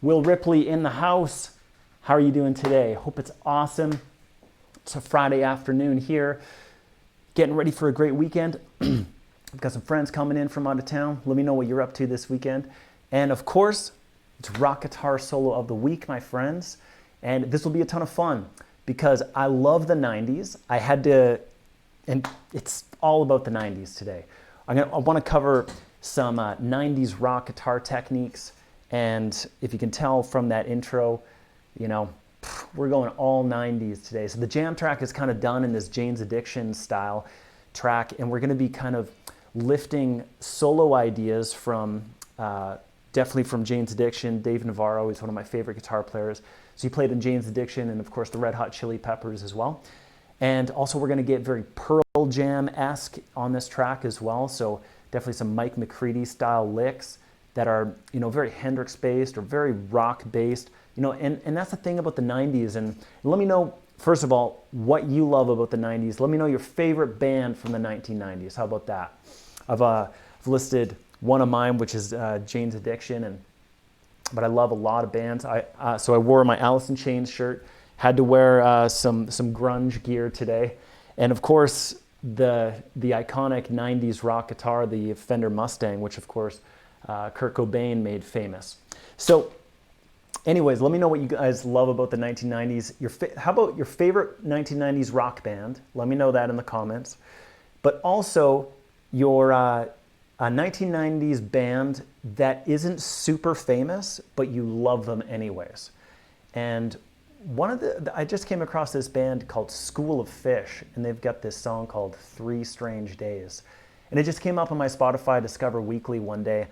Will Ripley in the house. How are you doing today? Hope it's awesome. It's a Friday afternoon here. Getting ready for a great weekend. I've got some friends coming in from out of town. Let me know what you're up to this weekend. And of course, it's rock guitar solo of the week, my friends. And this will be a ton of fun because I love the 90s. I had to, and it's all about the 90s today. I want to cover some 90s rock guitar techniques. And if you can tell from that intro, you know, we're going all 90s today. So the jam track is kind of done in this Jane's Addiction style track, and we're going to be kind of lifting solo ideas from, definitely from Jane's Addiction. Dave Navarro is one of my favorite guitar players. So he played in Jane's Addiction and of course the Red Hot Chili Peppers as well. And also we're going to get very Pearl Jam-esque on this track as well. So definitely some Mike McCready style licks that are, you know, very Hendrix-based or very rock-based, you know, and that's the thing about the 90s. And let me know, first of all, what you love about the 90s. Let me know your favorite band from the 1990s. How about that? I've listed one of mine, which is Jane's Addiction, but I love a lot of bands. So I wore my Alice in Chains shirt, had to wear some grunge gear today, and of course the iconic 90s rock guitar, the Fender Mustang, which of course Kurt Cobain made famous. So anyways, let me know what you guys love about the 1990s. How about your favorite 1990s rock band? Let me know that in the comments. But also your a 1990s band that isn't super famous, but you love them anyways. And I just came across this band called School of Fish, and they've got this song called 3 Strange Days. And it just came up on my Spotify Discover Weekly one day.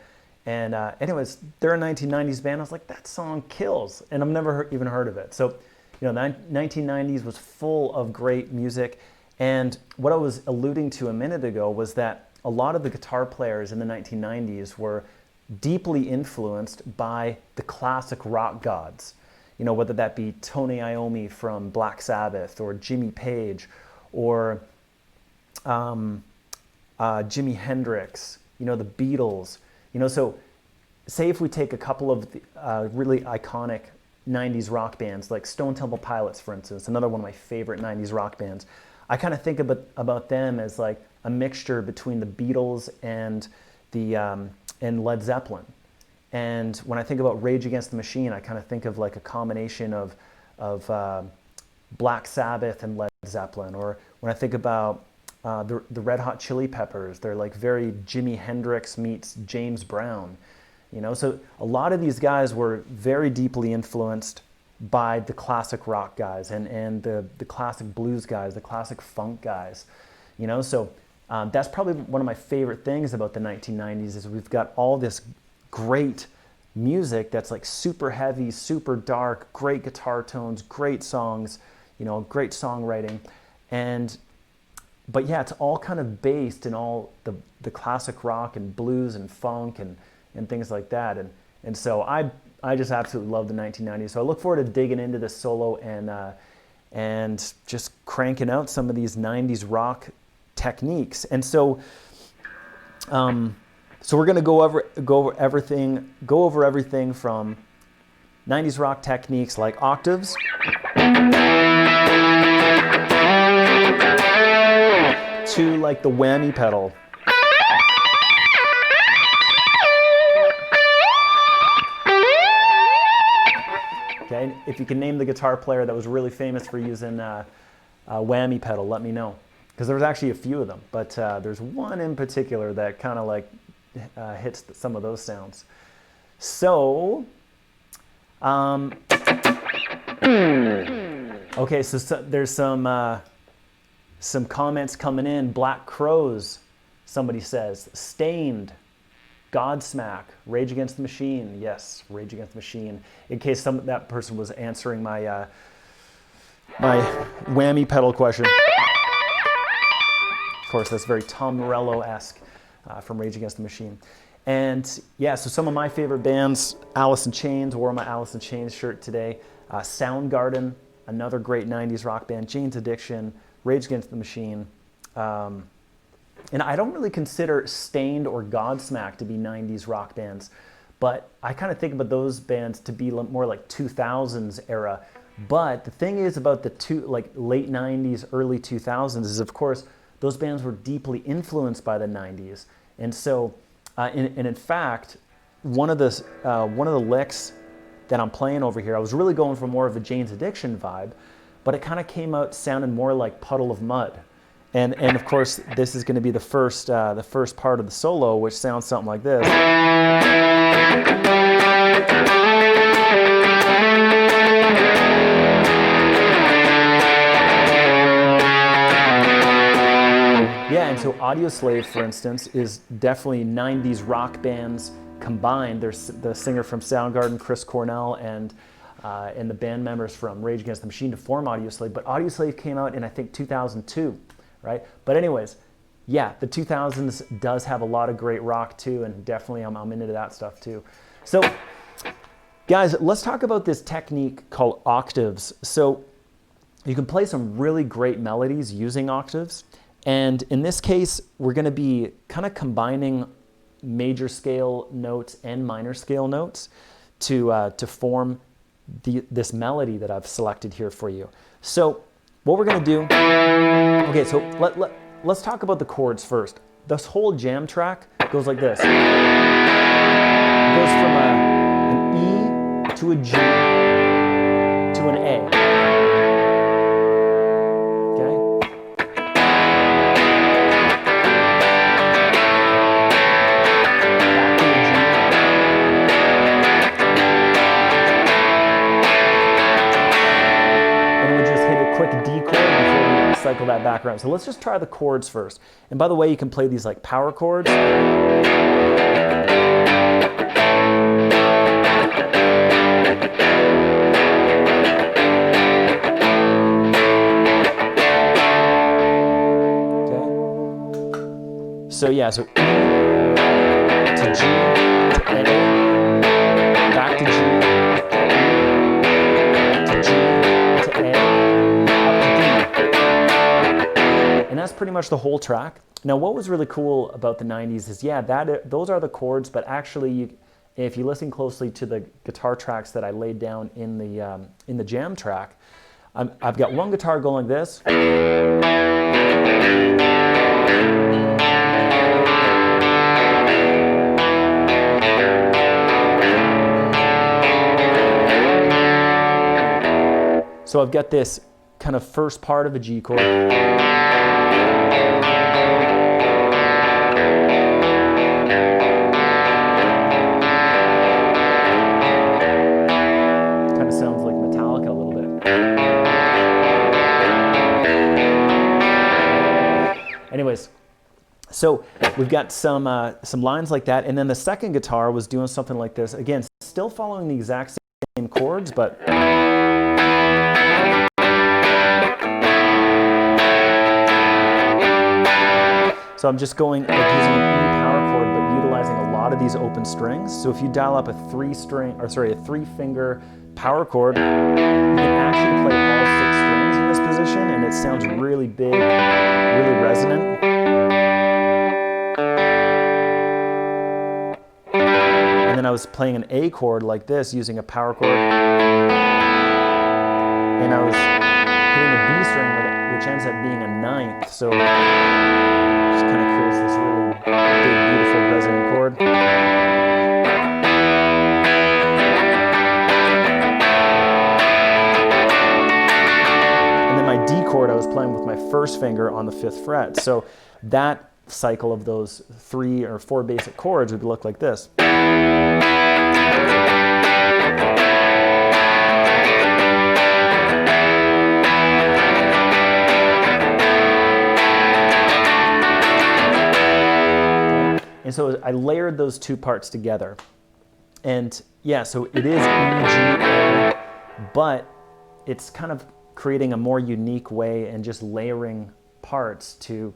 And anyways, they're a 1990s band. I was like, that song kills. And I've never even heard of it. So, you know, the 1990s was full of great music. And what I was alluding to a minute ago was that a lot of the guitar players in the 1990s were deeply influenced by the classic rock gods. You know, whether that be Tony Iommi from Black Sabbath or Jimmy Page or Jimi Hendrix, you know, the Beatles. You know, so say if we take a couple of the, really iconic 90s rock bands, like Stone Temple Pilots, for instance, another one of my favorite 90s rock bands. I kind of think about them as like a mixture between the Beatles and and Led Zeppelin. And when I think about Rage Against the Machine, I kind of think of like a combination of Black Sabbath and Led Zeppelin. Or when I think about the Red Hot Chili Peppers, they're like very Jimi Hendrix meets James Brown. You know, so a lot of these guys were very deeply influenced by the classic rock guys and the classic blues guys, the classic funk guys. You know, so that's probably one of my favorite things about the 1990s is we've got all this great music that's like super heavy, super dark, great guitar tones, great songs, you know, great songwriting. But yeah, it's all kind of based in all the classic rock and blues and funk and things like that. And so I just absolutely love the 1990s. So I look forward to digging into this solo and just cranking out some of these 90s rock techniques. And so we're going to go over everything from 90s rock techniques like octaves to like the whammy pedal. Okay, if you can name the guitar player that was really famous for using a whammy pedal, let me know. Because there was actually a few of them, but there's one in particular that kind of like hits some of those sounds. So, okay, so there's some comments coming in. Black Crows, somebody says. Stained, Godsmack, Rage Against the Machine. Yes, Rage Against the Machine. In case that person was answering my my whammy pedal question. Of course, that's very Tom Morello-esque from Rage Against the Machine. And yeah, so some of my favorite bands, Alice in Chains, wore my Alice in Chains shirt today. Soundgarden, another great 90s rock band. Jane's Addiction, Rage Against the Machine. And I don't really consider Stained or Godsmack to be 90s rock bands, but I kind of think about those bands to be more like 2000s era. But the thing is about the late 90s, early 2000s is, of course, those bands were deeply influenced by the 90s. And so, and in fact, one of the licks that I'm playing over here, I was really going for more of a Jane's Addiction vibe, but it kind of came out sounding more like Puddle of Mud. And of course, this is going to be the first part of the solo, which sounds something like this. Yeah, and so Audioslave, for instance, is definitely 90s rock bands combined. There's the singer from Soundgarden, Chris Cornell, and the band members from Rage Against the Machine to form Audioslave. But Audioslave came out in, I think, 2002, right? But anyways, yeah, the 2000s does have a lot of great rock too, and definitely I'm into that stuff too. So, guys, let's talk about this technique called octaves. So, you can play some really great melodies using octaves. And in this case, we're going to be kind of combining major scale notes and minor scale notes to form this melody that I've selected here for you. So what we're going to do, okay, so let's talk about the chords first. This whole jam track goes like this. It goes from an E to a G to an A. Cycle that back around. So let's just try the chords first. And by the way, you can play these like power chords. Okay. So yeah, so E to G to A, back to G, to G to A, and that's pretty much the whole track. Now, what was really cool about the 90s is, yeah, those are the chords, but actually, if you listen closely to the guitar tracks that I laid down in the jam track, I've got one guitar going like this. So I've got this kind of first part of a G chord. Anyways, so we've got some lines like that, and then the second guitar was doing something like this. Again, still following the exact same chords, but so I'm just going like using an E power chord, but utilizing a lot of these open strings. So if you dial up a three-finger power chord, you can actually play all 6 strings in this position, and it sounds really big, really resonant. And then I was playing an A chord like this using a power chord, and I was hitting a B string, which ends up being a 9th. So it just kind of creates this really big, beautiful resonant chord. D chord I was playing with my first finger on the 5th fret. So that cycle of those 3 or 4 basic chords would look like this. And so I layered those 2 parts together. And yeah, so it is E, G, A, but it's kind of creating a more unique way and just layering parts to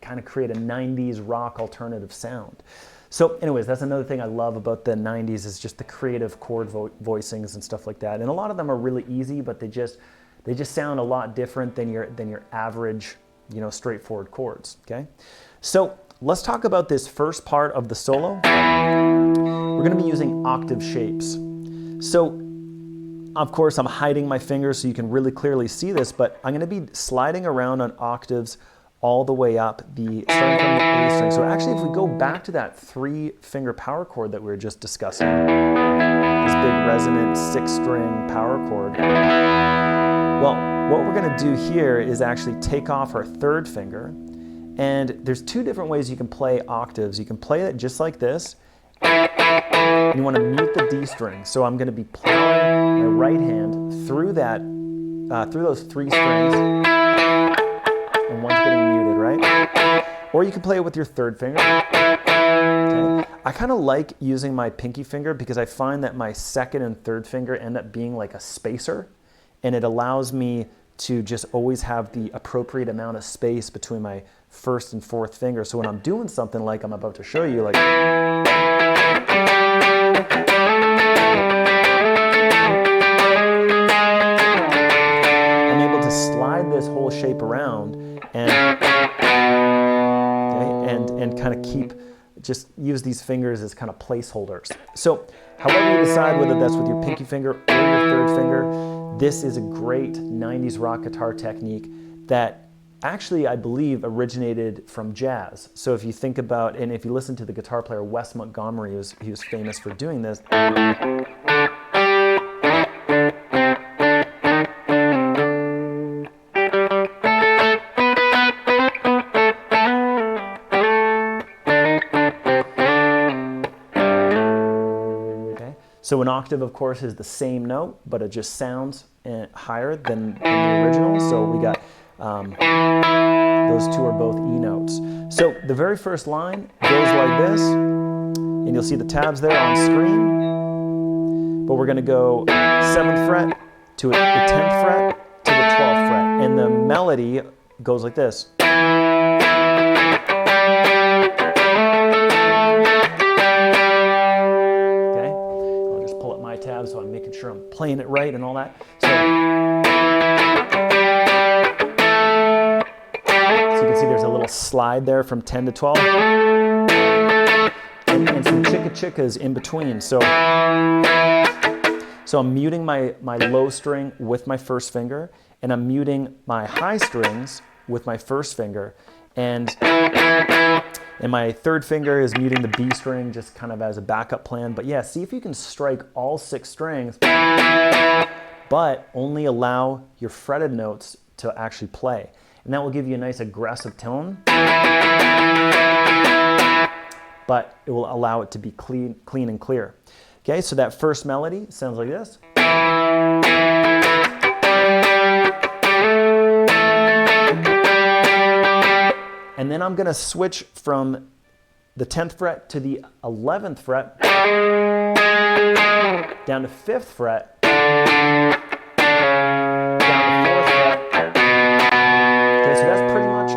kind of create a 90s rock alternative sound. So anyways, that's another thing I love about the 90s is just the creative chord voicings and stuff like that. And a lot of them are really easy, but they just sound a lot different than your average, straightforward chords, okay? So let's talk about this first part of the solo. we're going to be using octave shapes. So, of course, I'm hiding my fingers so you can really clearly see this, but I'm going to be sliding around on octaves all the way up, starting from the A string. So actually, if we go back to that 3-finger power chord that we were just discussing, this big resonant 6-string power chord, well, what we're going to do here is actually take off our 3rd finger, and there's 2 different ways you can play octaves. You can play it just like this, and you want to mute the D string. So I'm going to be plowing my right hand through that, through those 3 strings, and one's getting muted, right? Or you can play it with your 3rd finger. Okay. I kind of like using my pinky finger because I find that my 2nd and 3rd finger end up being like a spacer, and it allows me to just always have the appropriate amount of space between my 1st and 4th finger. So when I'm doing something like I'm about to show you, like I'm able to slide this whole shape around and kind of just use these fingers as kind of placeholders. So however you decide, whether that's with your pinky finger or your 3rd finger, this is a great 90s rock guitar technique that actually, I believe, originated from jazz. So if you think about, and if you listen to the guitar player Wes Montgomery, he was famous for doing this. So an octave, of course, is the same note, but it just sounds higher than the original. So we got, those 2 are both E notes. So the very first line goes like this, and you'll see the tabs there on screen. But we're going to go 7th fret to the 10th fret to the 12th fret. And the melody goes like this. So I'm making sure I'm playing it right and all that. So you can see there's a little slide there from 10 to 12. And some chicka-chickas in between. So I'm muting my low string with my 1st finger, and I'm muting my high strings with my 1st finger. And my 3rd finger is muting the B string just kind of as a backup plan. But yeah, see if you can strike all 6 strings, but only allow your fretted notes to actually play. And that will give you a nice aggressive tone, but it will allow it to be clean and clear. Okay, so that first melody sounds like this. And then I'm going to switch from the 10th fret to the 11th fret, down to 5th fret, down to 4th fret. Okay, so that's pretty much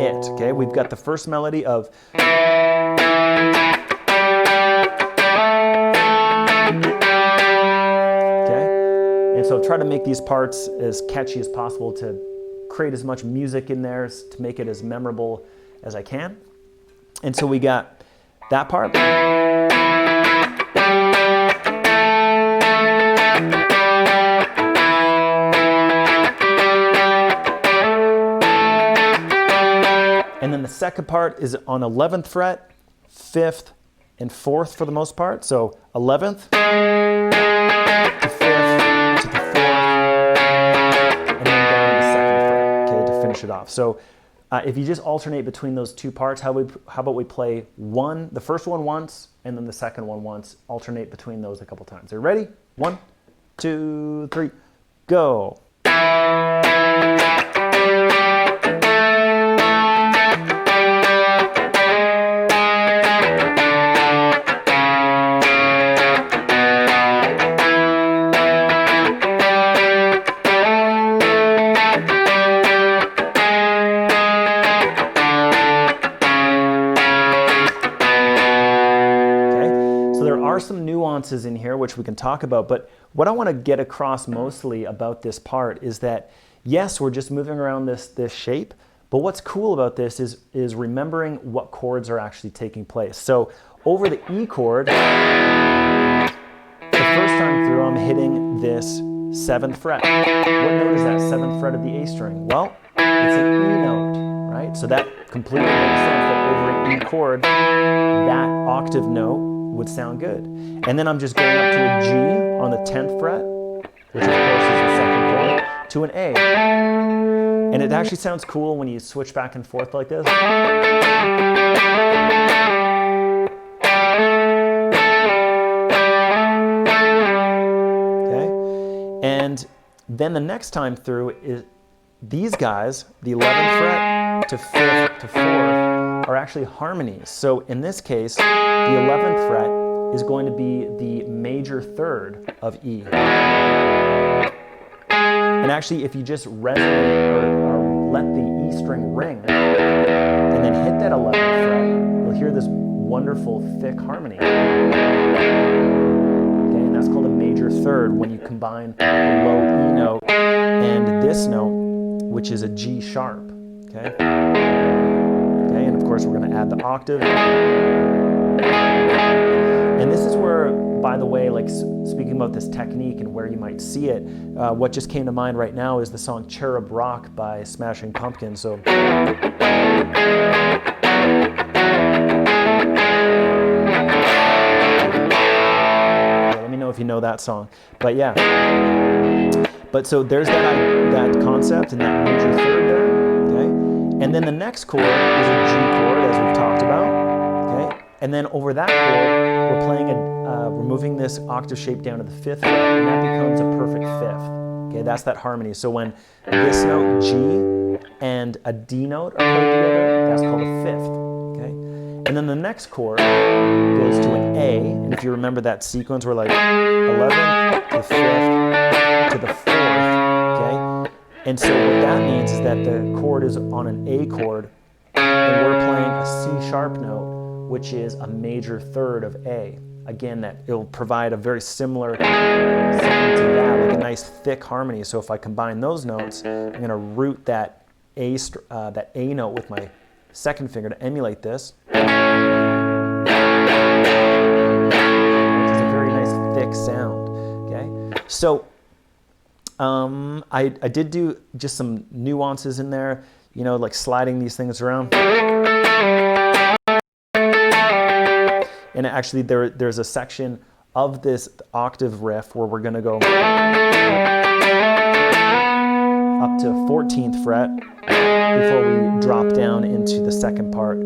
it. Okay, we've got the first melody of and so try to make these parts as catchy as possible to create as much music in there to make it as memorable as I can. And so we got that part. And then the second part is on 11th fret, 5th, and 4th for the most part. So 11th to 5th to the 4th, and then down to the 2nd fret, okay, to finish it off. So if you just alternate between those 2 parts, how about we play the first one once, and then the second one once, alternate between those a couple times. Are you ready? 1, 2, 3, go. Some nuances in here which we can talk about, but what I want to get across mostly about this part is that yes, we're just moving around this shape, But what's cool about this is remembering what chords are actually taking place. So over the E chord, the first time through I'm hitting this 7th fret. What note is that 7th fret of the A string? Well, it's an E note, right? So that completely makes sense that over an E chord, that octave note would sound good. And then I'm just going up to a G on the 10th fret, which of course is the 2nd chord, to an A. And it actually sounds cool when you switch back and forth like this. Okay? And then the next time through is these guys, the 11th fret to 5th to 4th, are actually harmonies. So in this case, the 11th fret is going to be the major third of E. And actually, if you just resonate or let the E string ring and then hit that 11th fret, you'll hear this wonderful thick harmony. Okay, and that's called a major third when you combine the low E note and this note, which is a G sharp. Okay, and of course we're going to add the octave. And this is where, by the way, like speaking about this technique and where you might see it, what just came to mind right now is the song Cherub Rock by Smashing Pumpkins. So let me know if you know that song. But yeah, but so there's that concept and that major third there. Okay, and then the next chord is a G chord, as we've talked about. Okay, and then over that chord, we're playing we're moving this octave shape down to the 5th fret, and that becomes a perfect 5th. Okay, that's that harmony. So when this note G and a D note are played together, that's called a 5th. Okay, and then the next chord goes to an A, and if you remember that sequence, we're like 11th to 5th to the 4th. Okay, and so what that means is that the chord is on an A chord, and we're playing a C sharp note, which is a major third of A. Again, that it'll provide a very similar sound to that, like a nice thick harmony. So if I combine those notes, I'm going to root that A note with my 2nd finger to emulate this. Which is a very nice thick sound. Okay, so I did do just some nuances in there, you know, like sliding these things around. And actually, there's a section of this octave riff where we're going to go up to 14th fret before we drop down into the 2nd part.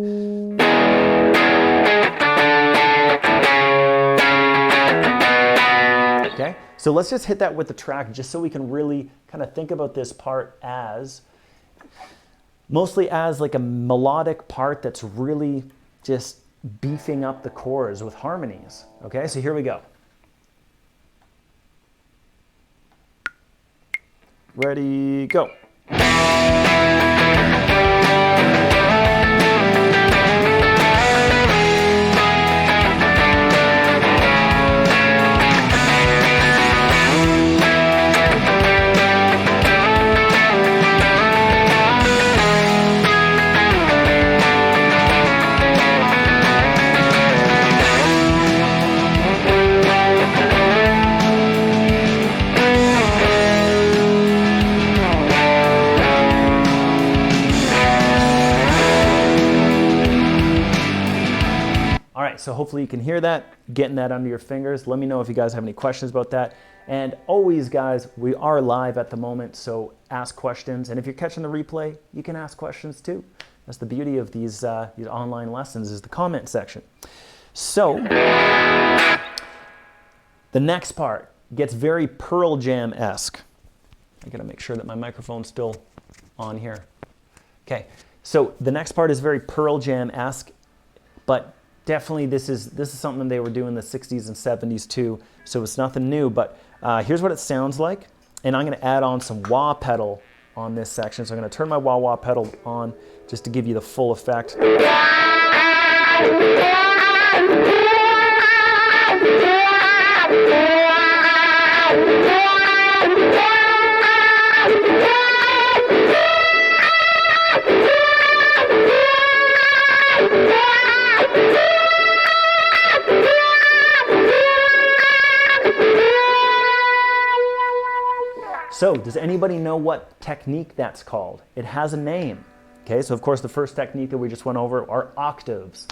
Okay, so let's just hit that with the track just so we can really kind of think about this part as mostly as like a melodic part that's really just beefing up the chords with harmonies. Okay, so here we go. Ready, go. So hopefully you can hear that, getting that under your fingers. Let me know if you guys have any questions about that. And always, guys, we are live at the moment, so ask questions. And if you're catching the replay, you can ask questions too. That's the beauty of these online lessons, is the comment section. So the next part gets very Pearl Jam-esque. I gotta make sure that my microphone's still on here. Okay, so the next part is very Pearl Jam-esque, but definitely this is something they were doing in the 60s and 70s too, so it's nothing new, but here's what it sounds like. And I'm going to add on some wah pedal on this section. So I'm going to turn my wah pedal on just to give you the full effect. So does anybody know what technique that's called? It has a name. Okay, so of course the first technique that we just went over are octaves.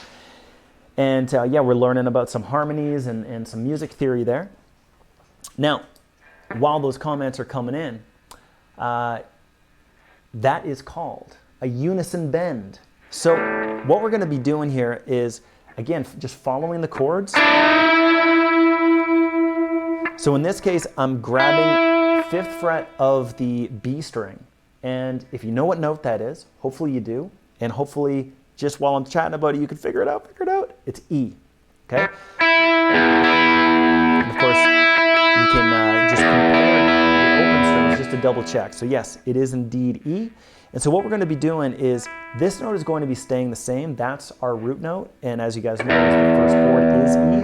And yeah, we're learning about some harmonies and some music theory there. Now, while those comments are coming in, that is called a unison bend. So what we're going to be doing here is, again, just following the chords. So in this case, I'm grabbing 5th fret of the B string. And if you know what note that is, hopefully you do. And hopefully, just while I'm chatting about it, you can figure it out. It's E, okay? And of course, you can just compare the open strings just to double check. So yes, it is indeed E. And so what we're going to be doing is, this note is going to be staying the same. That's our root note. And as you guys know, the first chord is E.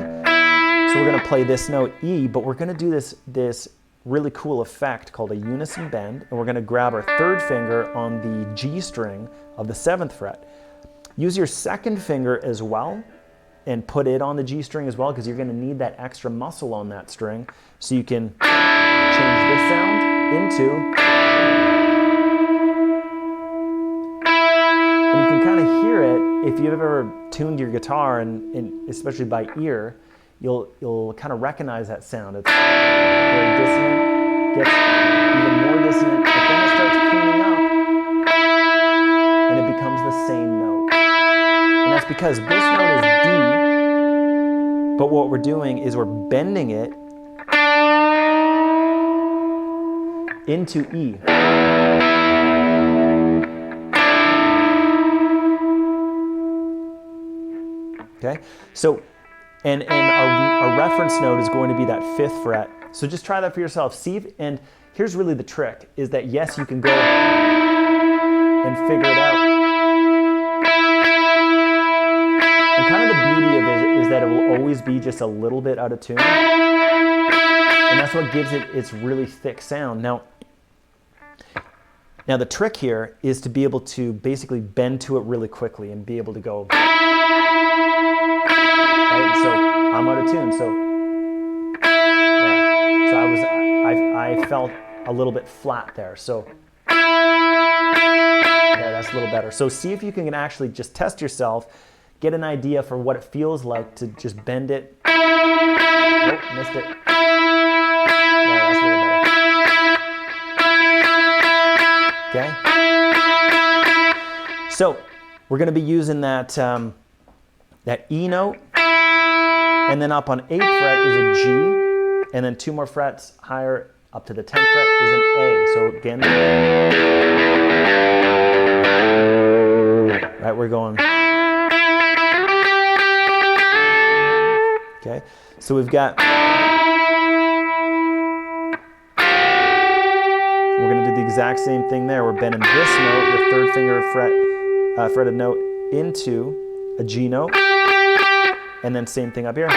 So we're going to play this note E, but we're going to do this really cool effect called a unison bend. And we're going to grab our 3rd finger on the G string of the 7th fret. Use your 2nd finger as well and put it on the G string as well, because you're going to need that extra muscle on that string. So you can change this sound into, and you can kind of hear it if you've ever tuned your guitar, and especially by ear, you'll kind of recognize that sound. It's very dissonant, gets even more dissonant, but then it starts cleaning up and it becomes the same note. And that's because this note is D, but what we're doing is we're bending it into E. Okay, so and our reference note is going to be that 5th fret. So just try that for yourself. See if, and here's really the trick, is that yes, you can go and figure it out. And kind of the beauty of it is that it will always be just a little bit out of tune. And that's what gives it its really thick sound. Now the trick here is to be able to basically bend to it really quickly and be able to go. Right? So I'm out of tune. So yeah. So I felt a little bit flat there. So yeah, that's a little better. So see if you can actually just test yourself, get an idea for what it feels like to just bend it. Oh, missed it. Yeah, that's a little better. Okay. So we're going to be using that that E note, and then up on 8th fret is a G, and then 2 more frets higher up to the 10th fret is an A. So again, right, we're going. Okay, so we've got, we're going to do the exact same thing there. We're bending this note, your 3rd finger fretted note, into a G note, and then same thing up here.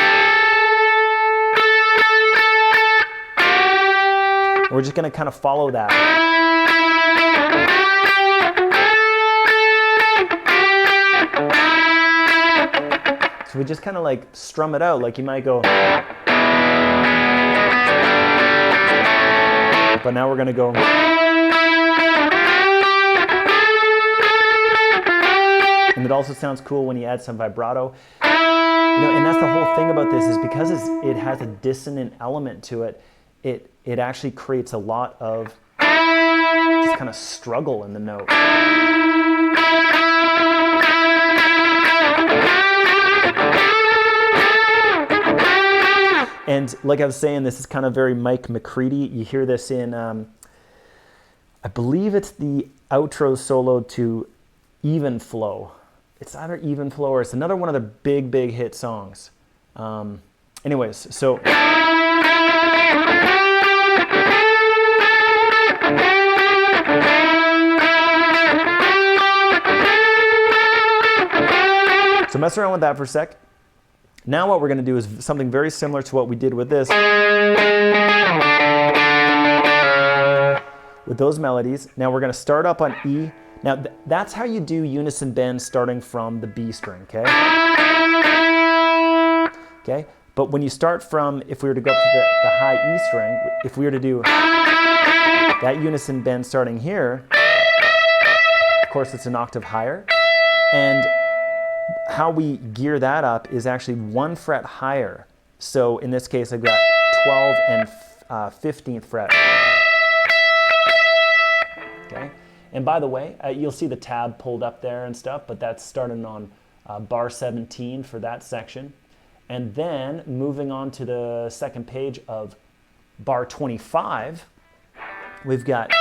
And we're just going to kind of follow that. So we just kind of like strum it out, like you might go. But now we're going to go. And it also sounds cool when you add some vibrato. You know, and that's the whole thing about this, is because it has a dissonant element to it, it actually creates a lot of just kind of struggle in the note. And like I was saying, this is kind of very Mike McCready. You hear this in, I believe it's the outro solo to Even Flow. It's either Even Flow or it's another one of the big hit songs. Anyways, so. So mess around with that for a sec. Now what we're going to do is something very similar to what we did with this. With those melodies. Now we're going to start up on E. Now that's how you do unison bend, starting from the B string, okay? Okay, but when you start from, if we were to go up to the high E string, if we were to do, That unison bend starting here, of course it's an octave higher, and how we gear that up is actually 1 fret higher. So in this case I've got 12 and 15th fret. Okay, and by the way, you'll see the tab pulled up there and stuff, but that's starting on bar 17 for that section. And then moving on to the second page of bar 25, we've got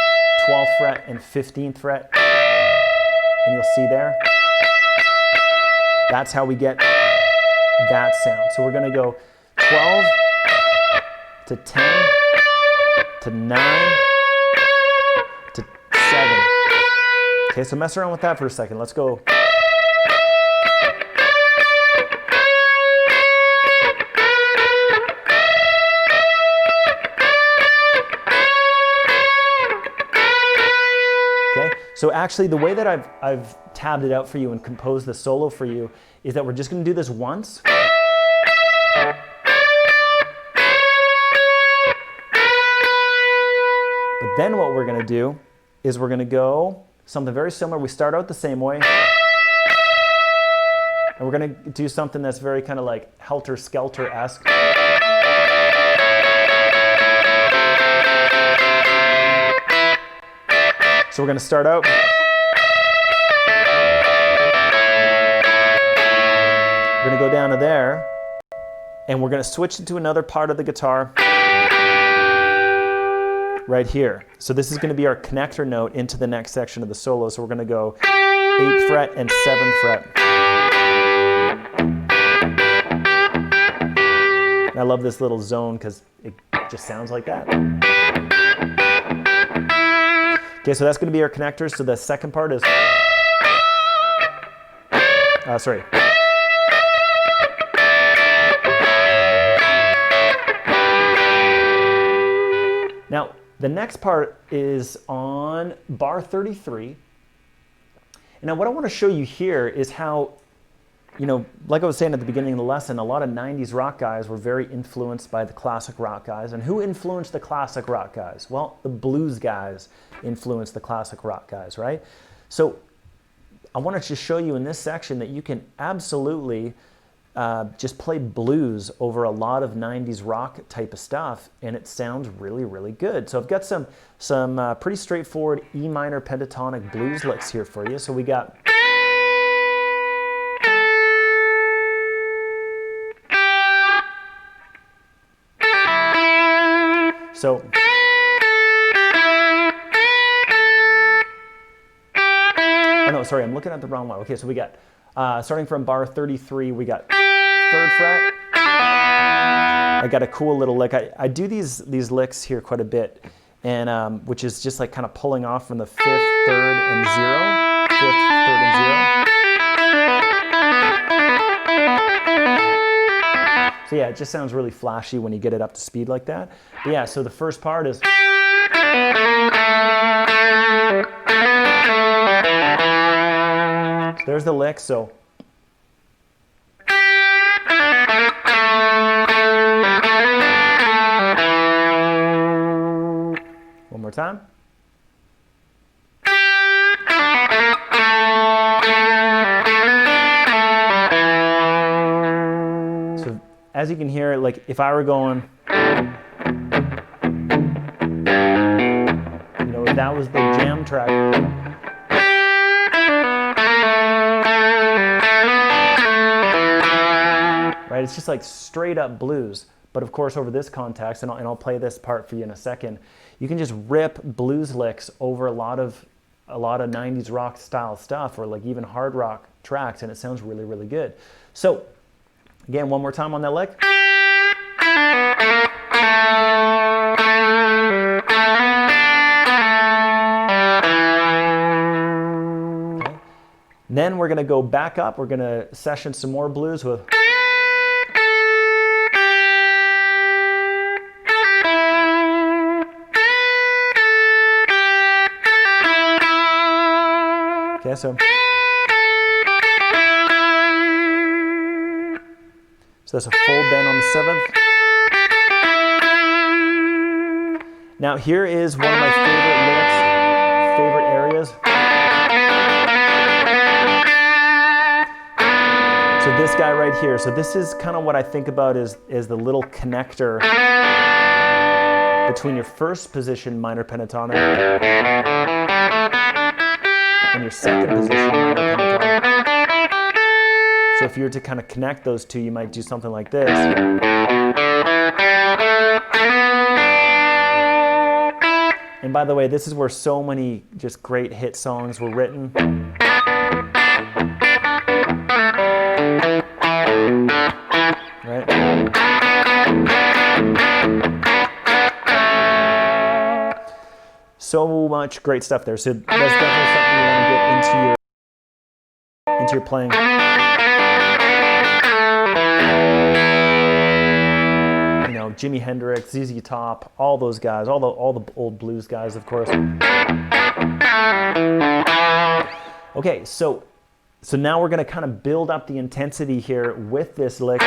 12th fret and 15th fret, and you'll see there, that's how we get that sound. So we're going to go 12 to 10 to 9 to 7. Okay, so mess around with that for a second. Let's go. So actually the way that I've tabbed it out for you and composed the solo for you is that we're just going to do this once. But then what we're going to do is we're going to go something very similar. We start out the same way. And we're going to do something that's very kind of like helter-skelter-esque. So we're going to start out. We're going to go down to there, and we're going to switch into another part of the guitar right here. So this is going to be our connector note into the next section of the solo. So we're going to go 8th fret and 7th fret. And I love this little zone because it just sounds like that. Okay, so that's going to be our connectors. So the second part is, sorry. Now, the next part is on bar 33. And now what I want to show you here is how, you know, like I was saying at the beginning of the lesson, a lot of 90s rock guys were very influenced by the classic rock guys. And who influenced the classic rock guys? Well, the blues guys influenced the classic rock guys, right? So I wanted to show you in this section that you can absolutely just play blues over a lot of 90s rock type of stuff, and it sounds really, really good. So I've got some pretty straightforward E minor pentatonic blues licks here for you. So we got... So... Oh no, sorry, I'm looking at the wrong one. Okay, so we got, starting from bar 33, we got 3rd fret. I got a cool little lick. I do these licks here quite a bit, and which is just like kind of pulling off from the 5th, 3rd, and 0. 5th, 3rd, and 0. So yeah, it just sounds really flashy when you get it up to speed like that. But yeah, so the first part is... So there's the lick, so... One more time. So as you can hear, like if I were going... You know, if that was the jam track... Right? It's just like straight up blues. But of course, over this context, and I'll play this part for you in a second, you can just rip blues licks over a lot of 90s rock style stuff, or like even hard rock tracks, and it sounds really, really good. So again, one more time on that lick. Okay. Then we're going to go back up. We're going to session some more blues with... Okay, so that's a full bend on the 7th. Now here is one of my favorite licks, favorite areas. So this guy right here. So this is kind of what I think about is the little connector between your first position minor pentatonic and your second position minor pentatonic. So if you were to kind of connect those two, you might do something like this. And by the way, this is where so many just great hit songs were written. Right? So much great stuff there. So that's definitely something you want to get into your playing. You know, Jimi Hendrix, ZZ Top, all those guys, all the old blues guys, of course. Okay, so now we're going to kind of build up the intensity here with this lick.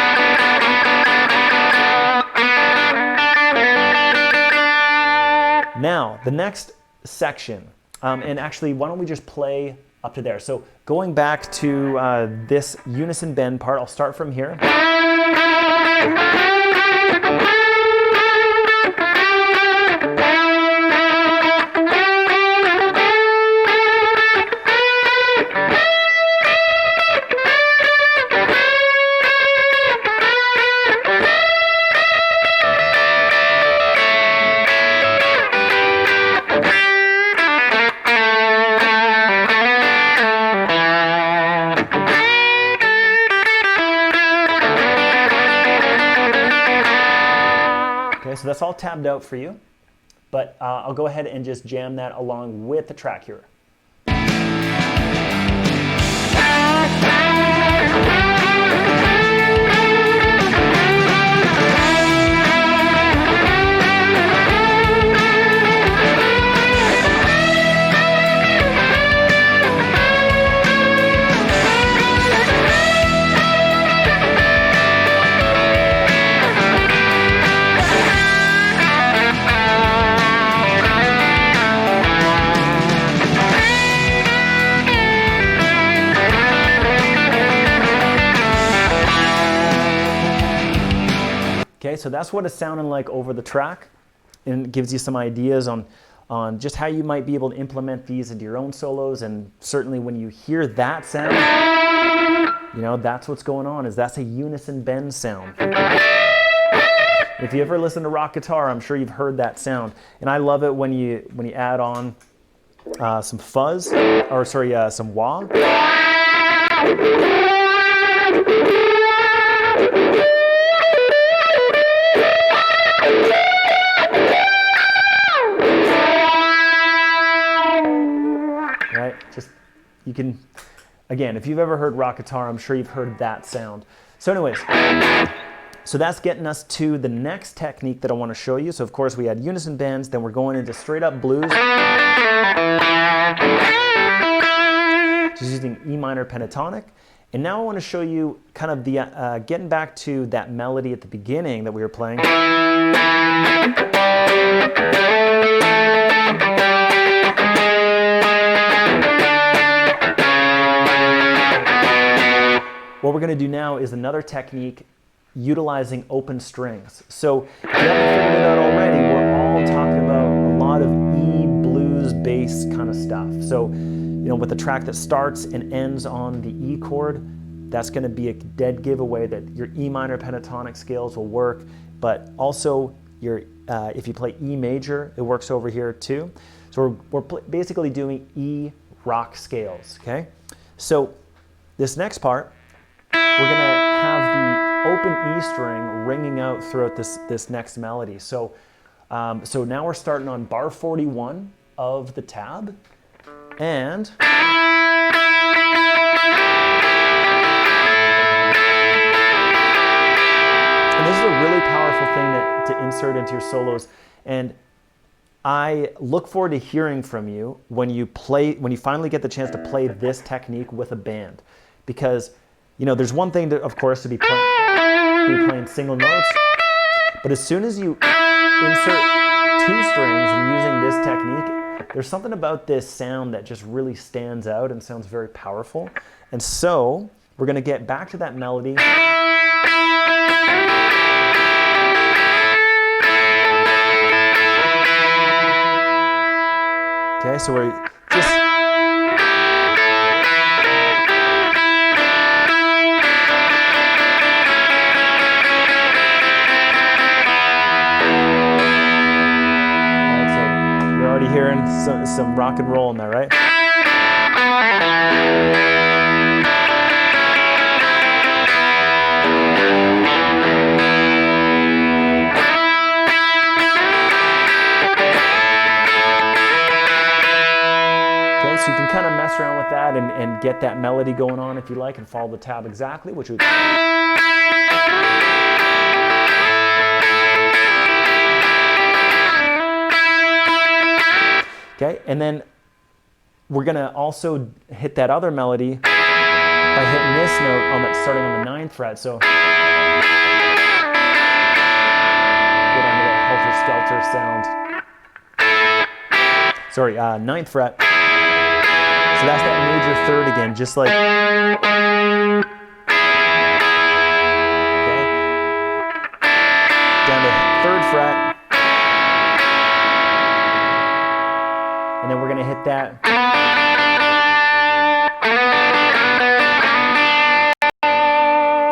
Now, the next section, and actually, why don't we just play up to there? So going back to this unison bend part, I'll start from here. So that's all tabbed out for you, but I'll go ahead and just jam that along with the track here. Okay, so that's what it's sounding like over the track, and it gives you some ideas on just how you might be able to implement these into your own solos. And certainly when you hear that sound, you know, that's what's going on, is that's a unison bend sound. If you ever listen to rock guitar, I'm sure you've heard that sound. And I love it when you add on some fuzz, or sorry, some wah. Right? Just, you can, again, if you've ever heard rock guitar, I'm sure you've heard that sound. So anyways, so that's getting us to the next technique that I want to show you. So of course we had unison bends, then we're going into straight up blues. Just using E minor pentatonic. And now I want to show you kind of the, getting back to that melody at the beginning that we were playing. What we're going to do now is another technique utilizing open strings. So if you haven't figured it out already, we're all talking about a lot of E blues bass kind of stuff. So, you know, with a track that starts and ends on the E chord, that's going to be a dead giveaway that your E minor pentatonic scales will work, but also your if you play E major, it works over here too. So we're basically doing E rock scales, okay? So this next part, we're going to have the open E string ringing out throughout this next melody. So, so now we're starting on bar 41 of the tab, and this is a really powerful thing to insert into your solos. And I look forward to hearing from you when you finally get the chance to play this technique with a band, because you know, there's one thing, to, of course, to be playing single notes, but as soon as you insert two strings and using this technique, there's something about this sound that just really stands out and sounds very powerful. And so we're going to get back to that melody. Okay, so we're just... You're already hearing some rock and roll in there, right? Okay, so you can kind of mess around with that and get that melody going on if you like and follow the tab exactly, which would... Okay, and then we're going to also hit that other melody by hitting this note on that, starting on the 9th fret. So go down to that helter-skelter sound. Sorry, 9th fret. So that's that major third again, just like... Okay. Down to 3rd fret. And then we're going to hit that.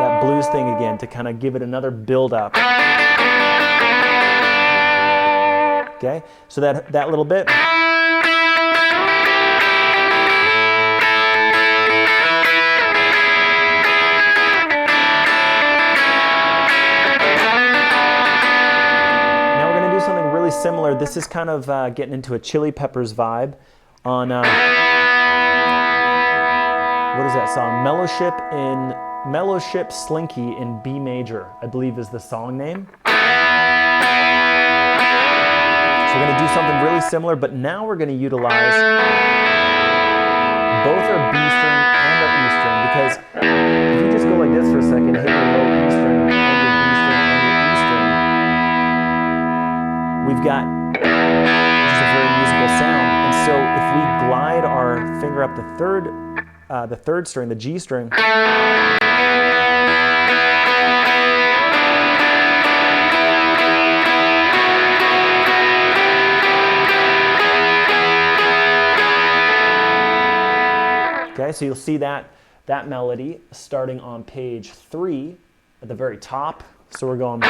That blues thing again to kind of give it another build up. Okay, so that little bit. Similar. This is kind of getting into a Chili Peppers vibe on what is that song? Mellow Ship Slinky in B major, I believe is the song name. So we're going to do something really similar, but now we're going to utilize both our B string and our E string, because if you just go like this for a second, hit your low E string and your B string and your E string, we've got just a very musical sound. And so if we glide our finger up the third string, the G string, okay, so you'll see that melody starting on page 3 at the very top. So we're going...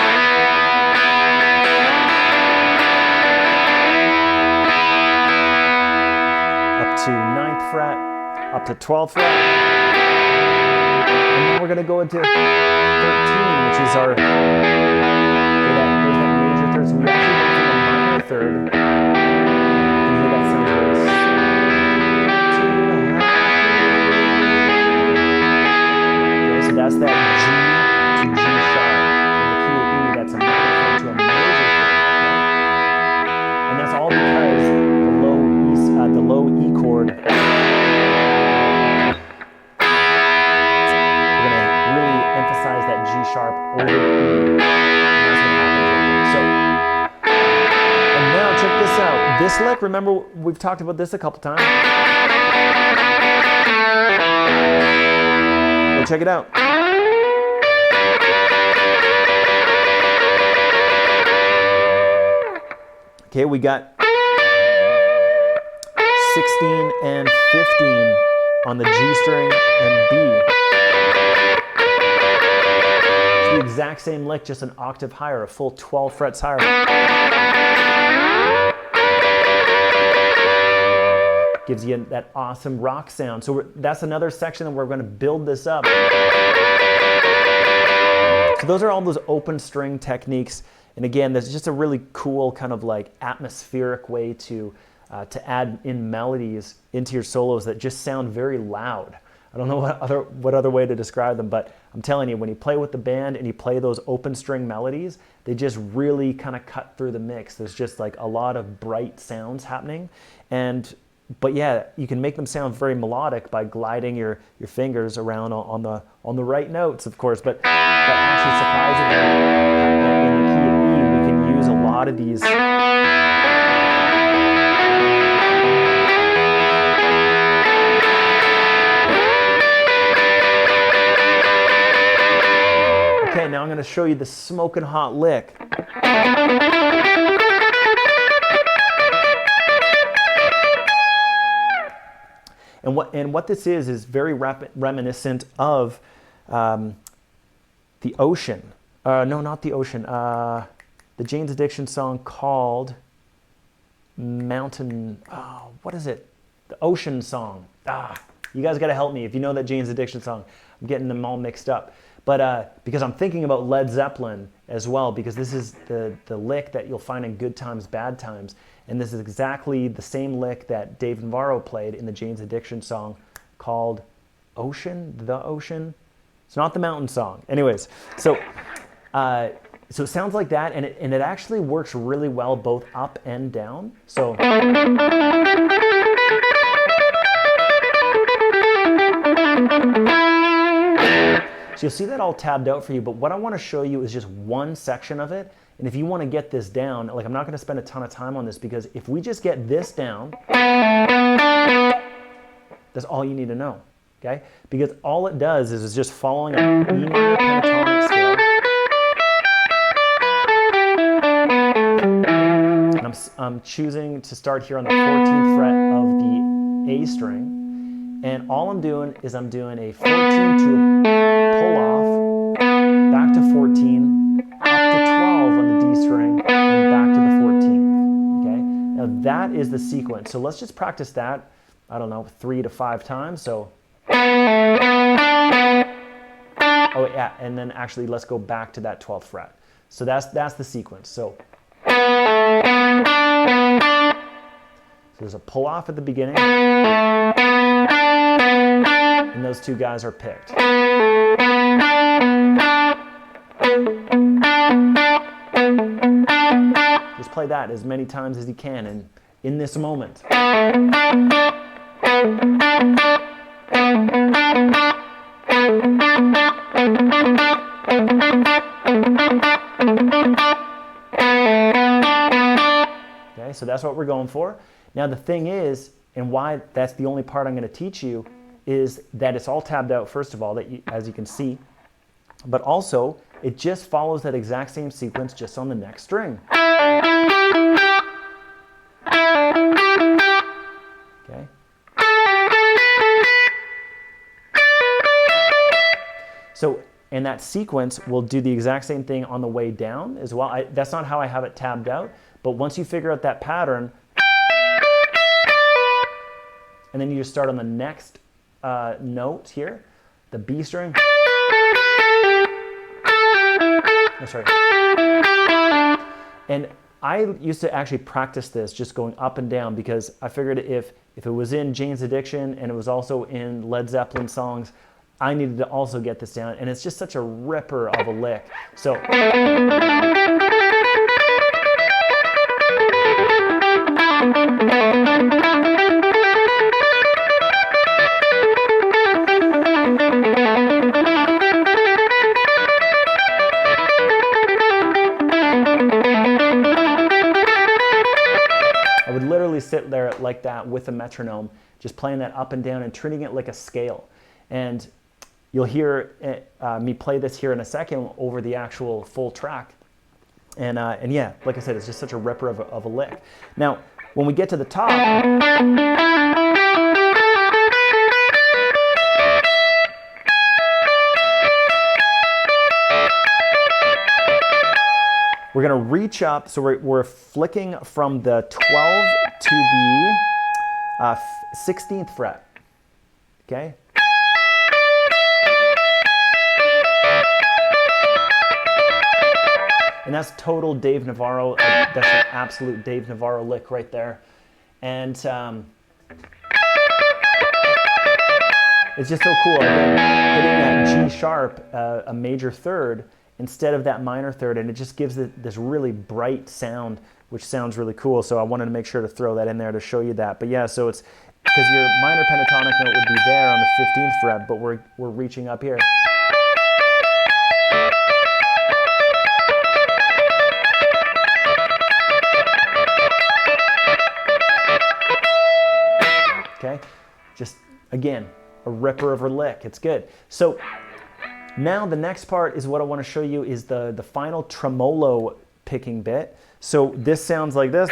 to 9th fret, up to 12th fret, and then we're going to go into 13, which is our, there's that major third, so we actually went to the minor third. You can hear that sounds very okay, so that's that G to G sharp. In the key of E, that's a minor third to a major third. And that's all because the low E chord, we're going to really emphasize that G sharp over E. And that's what happens. So, and now check this out. This lick, remember we've talked about this a couple times. Well, check it out. Okay, we got 16 and 15 on the G string and B. It's the exact same lick, just an octave higher, a full 12 frets higher. Gives you that awesome rock sound. So that's another section that we're going to build this up. So those are all those open string techniques. And again, there's just a really cool kind of like atmospheric way to add in melodies into your solos that just sound very loud. I don't know what other way to describe them, but I'm telling you, when you play with the band and you play those open string melodies, they just really kind of cut through the mix. There's just like a lot of bright sounds happening. But yeah, you can make them sound very melodic by gliding your fingers around on the right notes, of course. But actually, surprisingly, in the key of E, we can use a lot of these show you the smoking hot lick. And what this is very reminiscent of the Ocean. No, not the Ocean. The Jane's Addiction song called Mountain. Oh, what is it? The Ocean song. You guys got to help me if you know that Jane's Addiction song. I'm getting them all mixed up. But because I'm thinking about Led Zeppelin as well, because this is the lick that you'll find in Good Times, Bad Times. And this is exactly the same lick that Dave Navarro played in the Jane's Addiction song called Ocean, The Ocean. It's not the Mountain song. Anyways, so it sounds like that, and it actually works really well both up and down. So you'll see that all tabbed out for you, but what I want to show you is just one section of it. And if you want to get this down, like I'm not going to spend a ton of time on this, because if we just get this down, that's all you need to know, okay? Because all it does is just following an E minor pentatonic scale. And I'm choosing to start here on the 14th fret of the A string. And all I'm doing is I'm doing a 14 to a pull off, back to 14, up to 12 on the D string, and back to the 14th, okay? Now that is the sequence. So let's just practice that, I don't know, 3 to 5 times. So, oh yeah, and then actually let's go back to that 12th fret. So that's the sequence. So there's a pull off at the beginning, and those two guys are picked. Just play that as many times as you can and in this moment. Okay, so that's what we're going for. Now the thing is, and why that's the only part I'm going to teach you, is that it's all tabbed out, first of all, as you can see, but also it just follows that exact same sequence just on the next string. Okay. So, and that sequence will do the exact same thing on the way down as well. That's not how I have it tabbed out, but once you figure out that pattern, and then you just start on the next note here, the B string. Oh, sorry. And I used to actually practice this just going up and down, because I figured if it was in Jane's Addiction and it was also in Led Zeppelin songs, I needed to also get this down. And it's just such a ripper of a lick. So. I would literally sit there like that with a metronome, just playing that up and down and treating it like a scale. And you'll hear me play this here in a second over the actual full track. And yeah, like I said, it's just such a ripper of a lick. Now, when we get to the top, we're going to reach up, so we're flicking from the 12 to the 16th fret, okay? And that's total Dave Navarro, that's an absolute Dave Navarro lick right there. And it's just so cool, hitting that G sharp, a major third, instead of that minor third, and it just gives it this really bright sound, which sounds really cool. So I wanted to make sure to throw that in there to show you that. But yeah, so it's because your minor pentatonic note would be there on the 15th fret, but we're reaching up here. Okay, just again, a ripper of a lick. It's good. So Now the next part is what I want to show you is the final tremolo picking bit. So this sounds like this.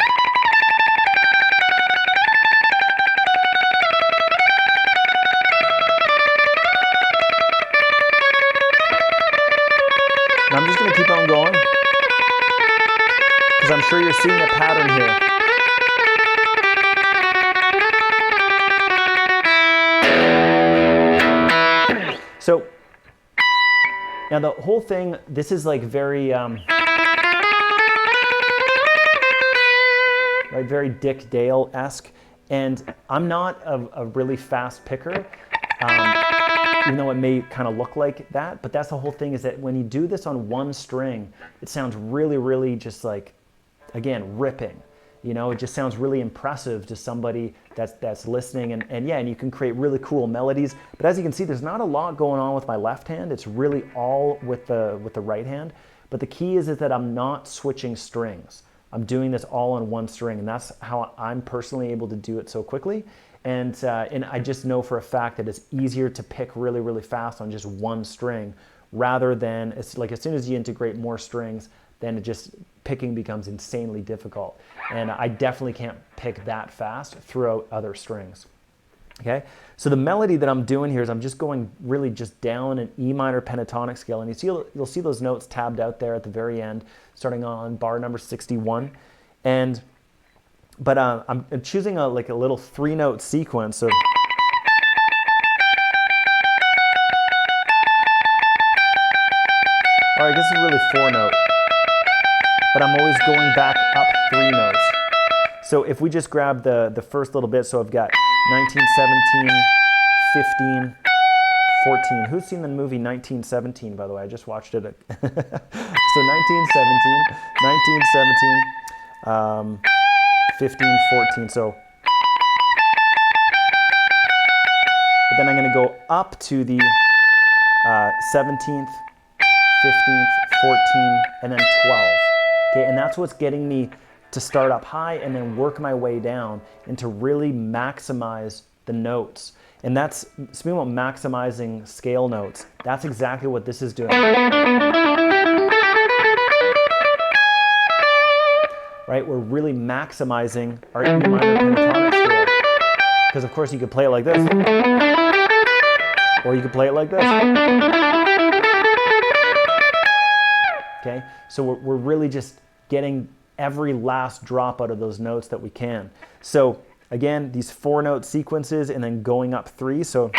And I'm just going to keep on going because I'm sure you're seeing a pattern here. So now the whole thing, this is like very, right, very Dick Dale-esque, and I'm not a really fast picker, even though it may kind of look like that, but that's the whole thing, is that when you do this on one string, it sounds really, really just like, again, ripping. You know, it just sounds really impressive to somebody that's listening, and yeah, and you can create really cool melodies. But as you can see, there's not a lot going on with my left hand. It's really all with the right hand. But the key is that I'm not switching strings. I'm doing this all on one string, and that's how I'm personally able to do it so quickly. And I just know for a fact that it's easier to pick really, really fast on just one string, rather than, it's like as soon as you integrate more strings, then it just, picking becomes insanely difficult. And I definitely can't pick that fast throughout other strings. Okay, so the melody that I'm doing here is I'm just going really just down an E minor pentatonic scale, and you'll see those notes tabbed out there at the very end, starting on bar number 61. But I'm choosing a little 3-note sequence. So or I guess it's really 4-note. But I'm always going back up 3 notes. So if we just grab the first little bit, so I've got 19, 17, 15, 14. Who's seen the movie 1917, by the way? I just watched it. So 1917, 15, 14. So, but then I'm going to go up to the 17th, 15th, 14, and then 12. Okay, and that's what's getting me to start up high and then work my way down and to really maximize the notes. And that's, speaking about maximizing scale notes, that's exactly what this is doing. Right, we're really maximizing our E minor pentatonic scale. Because of course you could play it like this, or you could play it like this. Okay, so we're really just getting every last drop out of those notes that we can. So again, these 4-note sequences and then going up 3. So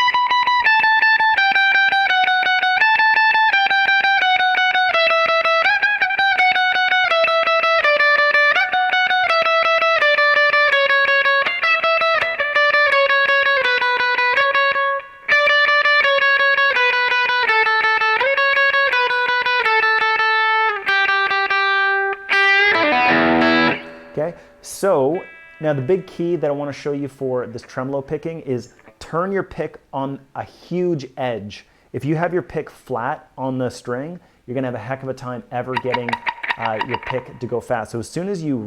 okay, so now the big key that I want to show you for this tremolo picking is turn your pick on a huge edge. If you have your pick flat on the string, you're going to have a heck of a time ever getting your pick to go fast. So as soon as you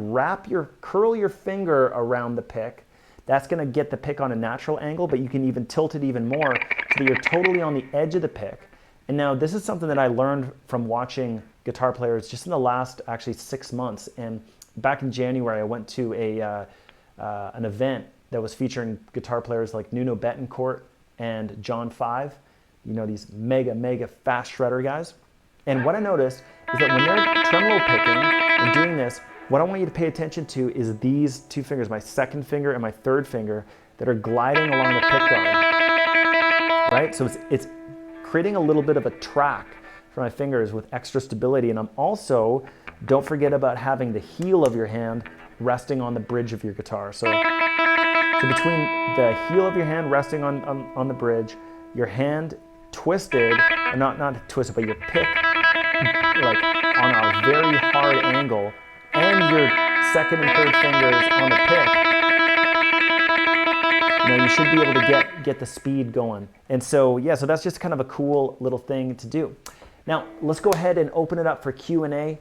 curl your finger around the pick, that's going to get the pick on a natural angle, but you can even tilt it even more so that you're totally on the edge of the pick. And now this is something that I learned from watching guitar players just in the last actually 6 months. And back in January, I went to an event that was featuring guitar players like Nuno Betancourt and John Five, you know, these mega fast shredder guys. And what I noticed is that when they're tremolo picking and doing this, what I want you to pay attention to is these 2 fingers, my 2nd finger and my 3rd finger, that are gliding along the pick guard, right? So it's creating a little bit of a track for my fingers with extra stability. And I'm also, don't forget about having the heel of your hand resting on the bridge of your guitar. So between the heel of your hand resting on the bridge, your hand twisted, or not twisted, but your pick like on a very hard angle, and your 2nd and 3rd fingers on the pick, you know, you should be able to get the speed going. And so yeah, so that's just kind of a cool little thing to do. Now let's go ahead and open it up for Q&A.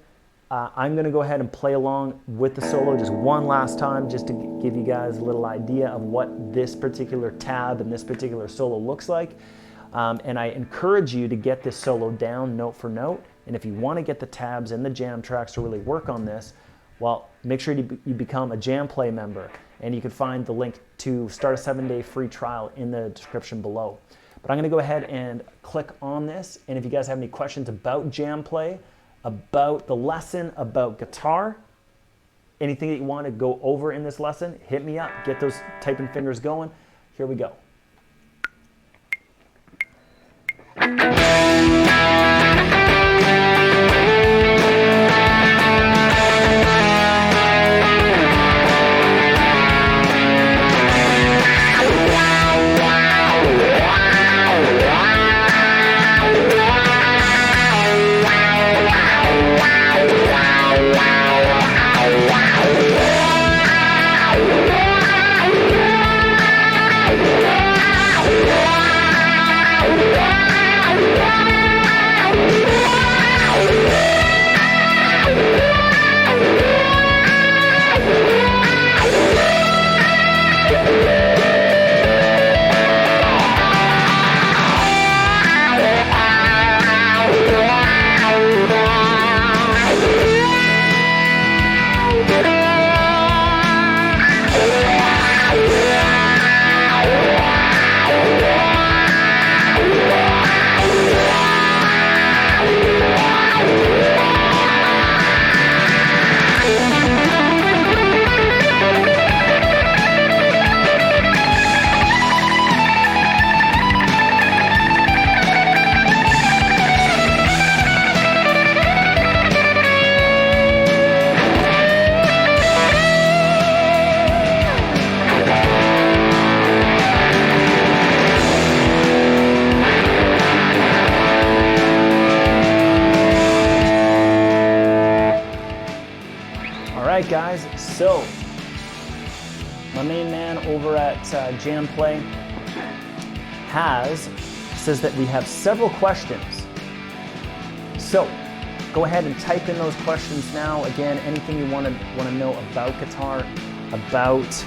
I'm going to go ahead and play along with the solo just one last time, just to give you guys a little idea of what this particular tab and this particular solo looks like. And I encourage you to get this solo down note for note. And if you want to get the tabs and the jam tracks to really work on this, well, make sure you become a Jam Play member. And you can find the link to start a 7-day free trial in the description below. But I'm going to go ahead and click on this. And if you guys have any questions about Jam Play, about the lesson, about guitar, anything that you want to go over in this lesson, hit me up. Get those typing fingers going. Here we go. Alright guys, so my main man over at Jam Play says that we have several questions. So go ahead and type in those questions now. Again, anything you want to know about guitar, about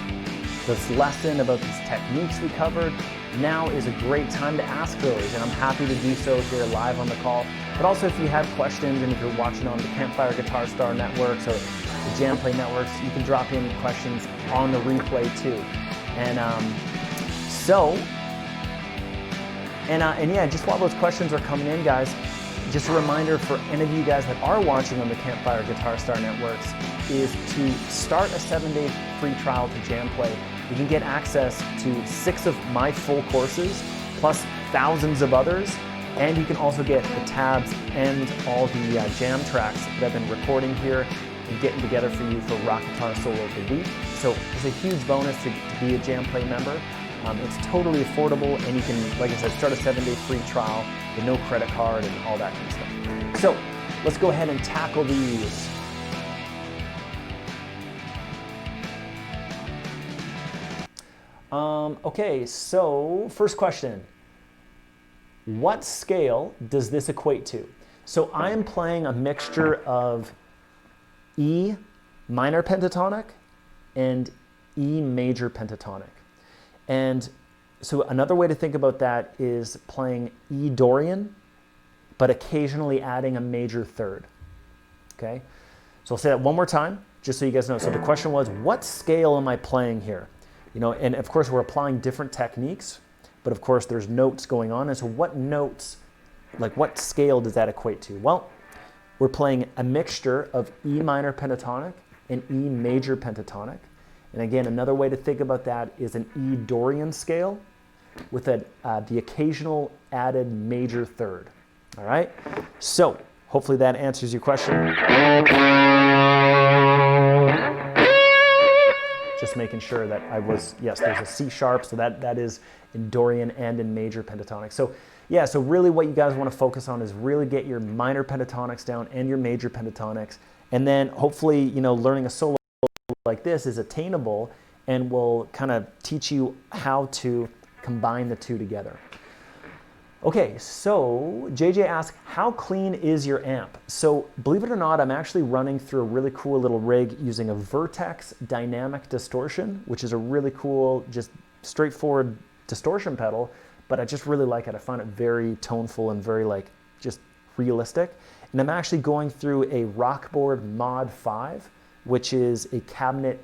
this lesson, about these techniques we covered, now is a great time to ask those, and I'm happy to do so here live on the call. But also if you have questions, and if you're watching on the Campfire Guitar Star networks or the Jam Play networks, you can drop in questions on the replay too. And yeah, just while those questions are coming in, guys, just a reminder for any of you guys that are watching on the Campfire Guitar Star networks is to start a 7-day free trial to Jam Play. You can get access to 6 of my full courses, plus thousands of others, and you can also get the tabs and all the jam tracks that I've been recording here and getting together for you for Rock Guitar Solo of the Week. So it's a huge bonus to be a Jam Play member. It's totally affordable, and you can, like I said, start a 7-day free trial with no credit card and all that kind of stuff. So let's go ahead and tackle these. Okay, so first question. What scale does this equate to? So I am playing a mixture of E minor pentatonic and E major pentatonic. And so another way to think about that is playing E Dorian, but occasionally adding a major third. Okay? So I'll say that one more time, just so you guys know. So the question was, what scale am I playing here? You know, and of course we're applying different techniques, but of course there's notes going on. And so what notes, like what scale does that equate to? Well, we're playing a mixture of E minor pentatonic and E major pentatonic. And again, another way to think about that is an E Dorian scale with the occasional added major third. All right? So hopefully that answers your question. Just making sure that I was, yes, there's a C sharp, so that is in Dorian and in major pentatonic. So yeah, so really what you guys want to focus on is really get your minor pentatonics down and your major pentatonics. And then hopefully, you know, learning a solo like this is attainable and will kind of teach you how to combine the two together. Okay, so JJ asked, how clean is your amp? So believe it or not, I'm actually running through a really cool little rig using a Vertex dynamic distortion, which is a really cool, just straightforward distortion pedal, but I just really like it. I find it very toneful and very like just realistic. And I'm actually going through a Rockboard Mod 5, which is a cabinet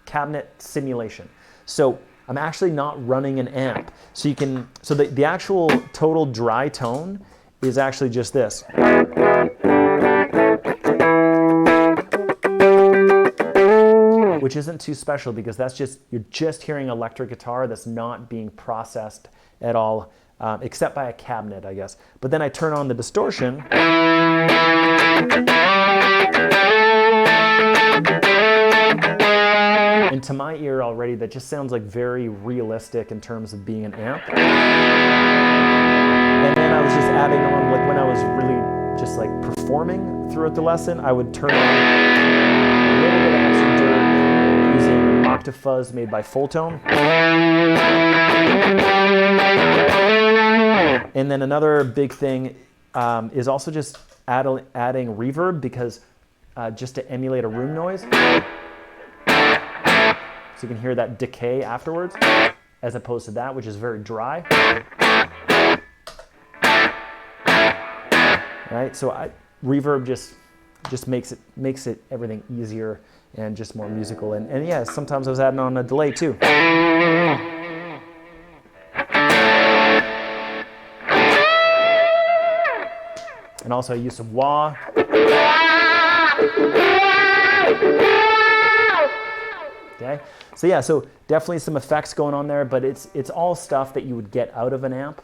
cabinet simulation. So I'm actually not running an amp. So the actual total dry tone is actually just this. Which isn't too special because you're just hearing electric guitar that's not being processed at all, except by a cabinet, I guess. But then I turn on the distortion. And to my ear already, that just sounds like very realistic in terms of being an amp. And then I was just adding on, like when I was really just like performing throughout the lesson, I would turn on a little bit of extra dirt using an octave fuzz made by Fulltone. And then another big thing is also just adding reverb, because just to emulate a room noise. So you can hear that decay afterwards, as opposed to that, which is very dry. Right? So reverb just makes it everything easier and just more musical. And yeah, sometimes I was adding on a delay too. And also I use some wah. Okay, so yeah, so definitely some effects going on there, but it's all stuff that you would get out of an amp.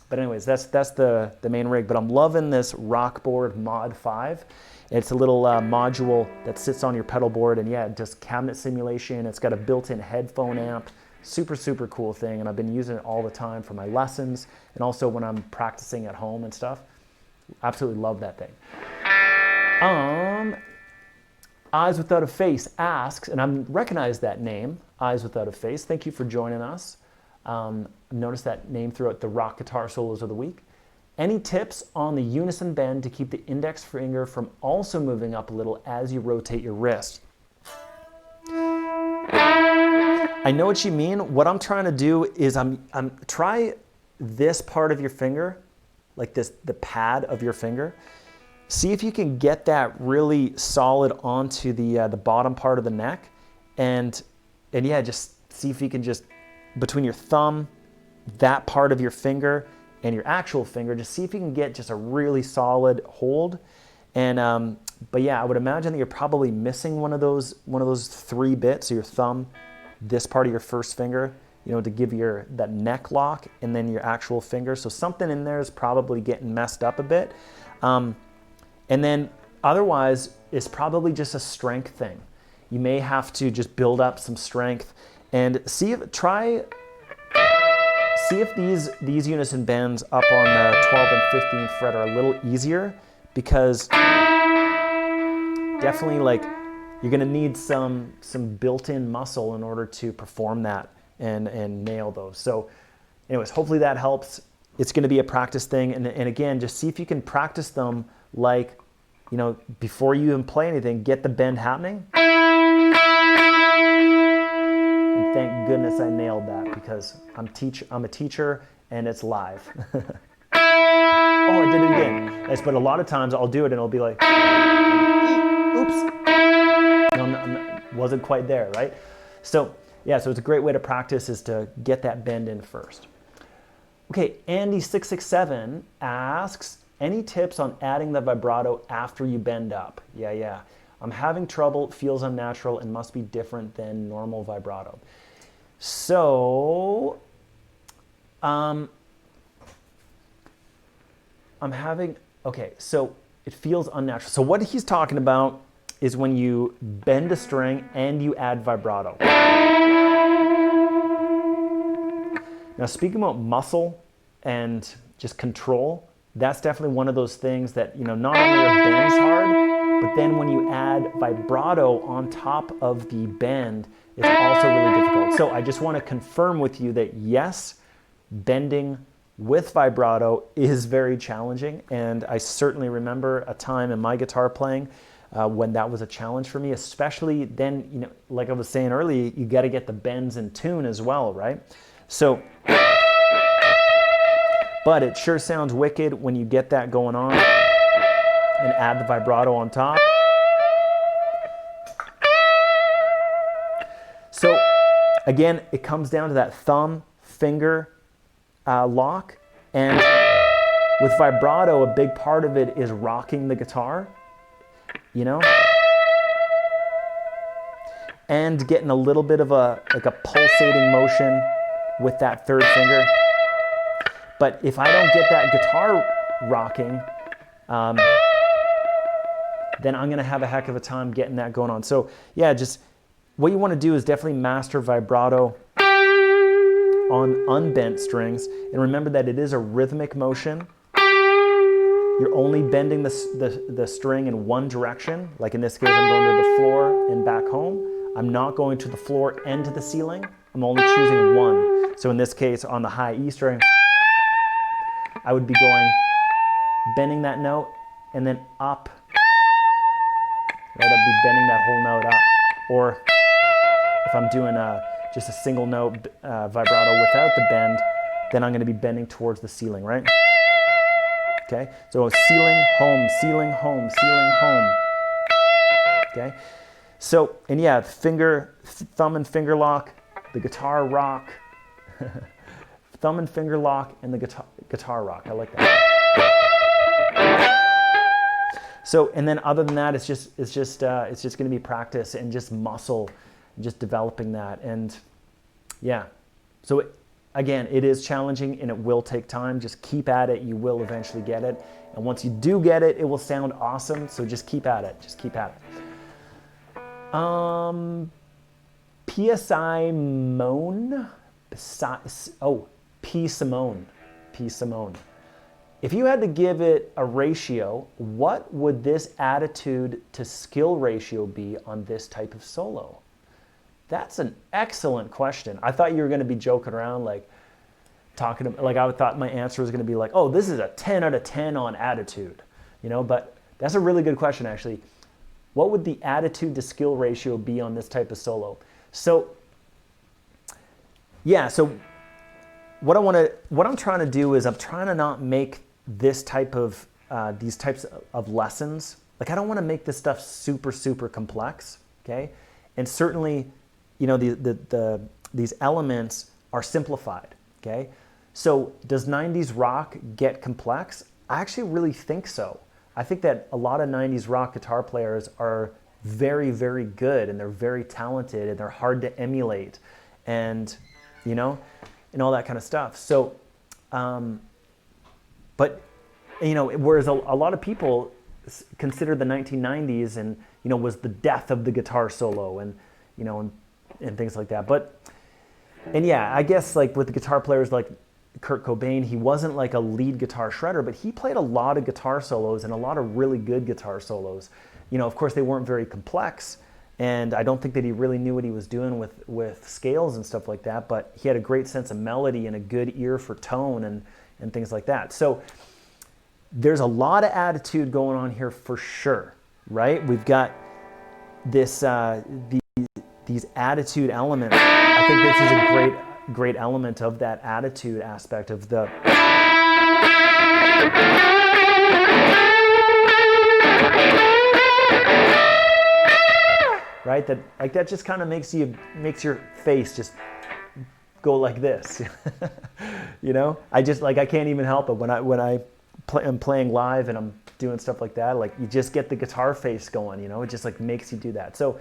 But anyways, that's the main rig. But I'm loving this Rockboard Mod 5. It's a little module that sits on your pedal board, and yeah, just cabinet simulation. It's got a built-in headphone amp. Super, super cool thing, and I've been using it all the time for my lessons and also when I'm practicing at home and stuff. Absolutely love that thing. Eyes Without a Face asks, and I recognize that name, Eyes Without a Face. Thank you for joining us. Notice that name throughout the rock guitar solos of the week. Any tips on the Unison Bend to keep the index finger from also moving up a little as you rotate your wrist? I know what you mean. What I'm trying to do is try this part of your finger, like the pad of your finger. See if you can get that really solid onto the bottom part of the neck, and yeah, just see if you can just, between your thumb, that part of your finger, and your actual finger, just see if you can get just a really solid hold. And but yeah, I would imagine that you're probably missing one of those 3 bits, so your thumb, this part of your first finger, you know, to give that neck lock, and then your actual finger. So something in there is probably getting messed up a bit. And then otherwise, it's probably just a strength thing. You may have to just build up some strength and see if these Unison Bends up on the 12th and 15th fret are a little easier, because definitely like you're gonna need some built-in muscle in order to perform that and nail those. So anyways, hopefully that helps. It's gonna be a practice thing. And again, just see if you can practice them, like, you know, before you even play anything, get the bend happening. And thank goodness I nailed that, because I'm a teacher and it's live. Oh, I did it again. Nice, but a lot of times I'll do it and it'll be like, oops. No, wasn't quite there, right? So yeah, so it's a great way to practice, is to get that bend in first. Okay, Andy667 asks, any tips on adding the vibrato after you bend up? Yeah. I'm having trouble, feels unnatural, and must be different than normal vibrato. So, so it feels unnatural. So what he's talking about is when you bend a string and you add vibrato. Now, speaking about muscle and just control, that's definitely one of those things that, you know, not only are bends hard, but then when you add vibrato on top of the bend, it's also really difficult. So I just want to confirm with you that yes, bending with vibrato is very challenging. And I certainly remember a time in my guitar playing when that was a challenge for me, especially then, you know, like I was saying earlier, you got to get the bends in tune as well, right? So, but it sure sounds wicked when you get that going on and add the vibrato on top. So again, it comes down to that thumb finger lock, and with vibrato, a big part of it is rocking the guitar, you know, and getting a little bit of a pulsating motion with that third finger. But if I don't get that guitar rocking, then I'm gonna have a heck of a time getting that going on. So yeah, just what you wanna do is definitely master vibrato on unbent strings. And remember that it is a rhythmic motion. You're only bending the string in one direction. Like in this case, I'm going to the floor and back home. I'm not going to the floor and to the ceiling. I'm only choosing one. So in this case, on the high E string, I would be going, bending that note, and then up. Right, I'd be bending that whole note up. Or if I'm doing just a single note vibrato without the bend, then I'm gonna be bending towards the ceiling, right? Okay, so ceiling, home, ceiling, home, ceiling, home. Okay, so, and yeah, thumb and finger lock, the guitar rock, thumb and finger lock, and the guitar rock. I like that. So, and then other than that, it's just going to be practice and just muscle, and just developing that. And yeah, so again, it is challenging and it will take time. Just keep at it. You will eventually get it. And once you do get it, it will sound awesome. So just keep at it. Just keep at it. PSI Moan. P. Simone. P. Simone. If you had to give it a ratio, what would this attitude to skill ratio be on this type of solo? That's an excellent question. I thought you were going to be joking around, like talking, like I thought my answer was going to be like, oh, this is a 10 out of 10 on attitude, you know, but that's a really good question, actually. What would the attitude to skill ratio be on this type of solo? So, yeah, so what I'm trying to do is I'm trying to not make this type of, these types of lessons, like I don't want to make this stuff super, super complex, okay? And certainly, you know, these elements are simplified, okay? So does 90s rock get complex? I actually really think so. I think that a lot of 90s rock guitar players are very, very good, and they're very talented, and they're hard to emulate, and, you know, and all that kind of stuff. So, but, you know, whereas a lot of people consider the 1990s and, you know, was the death of the guitar solo and, you know, and things like that. But, and yeah, I guess like with the guitar players like Kurt Cobain, he wasn't like a lead guitar shredder, but he played a lot of guitar solos and a lot of really good guitar solos. You know, of course they weren't very complex, and I don't think that he really knew what he was doing with scales and stuff like that, but he had a great sense of melody and a good ear for tone and things like that. So there's a lot of attitude going on here for sure, right? We've got this these attitude elements. I think this is a great element of that attitude aspect of the right, that like that just kind of makes your face just go like this. You know, I can't even help it when I'm playing live and I'm doing stuff like that. Like you just get the guitar face going. You know, it just like makes you do that. So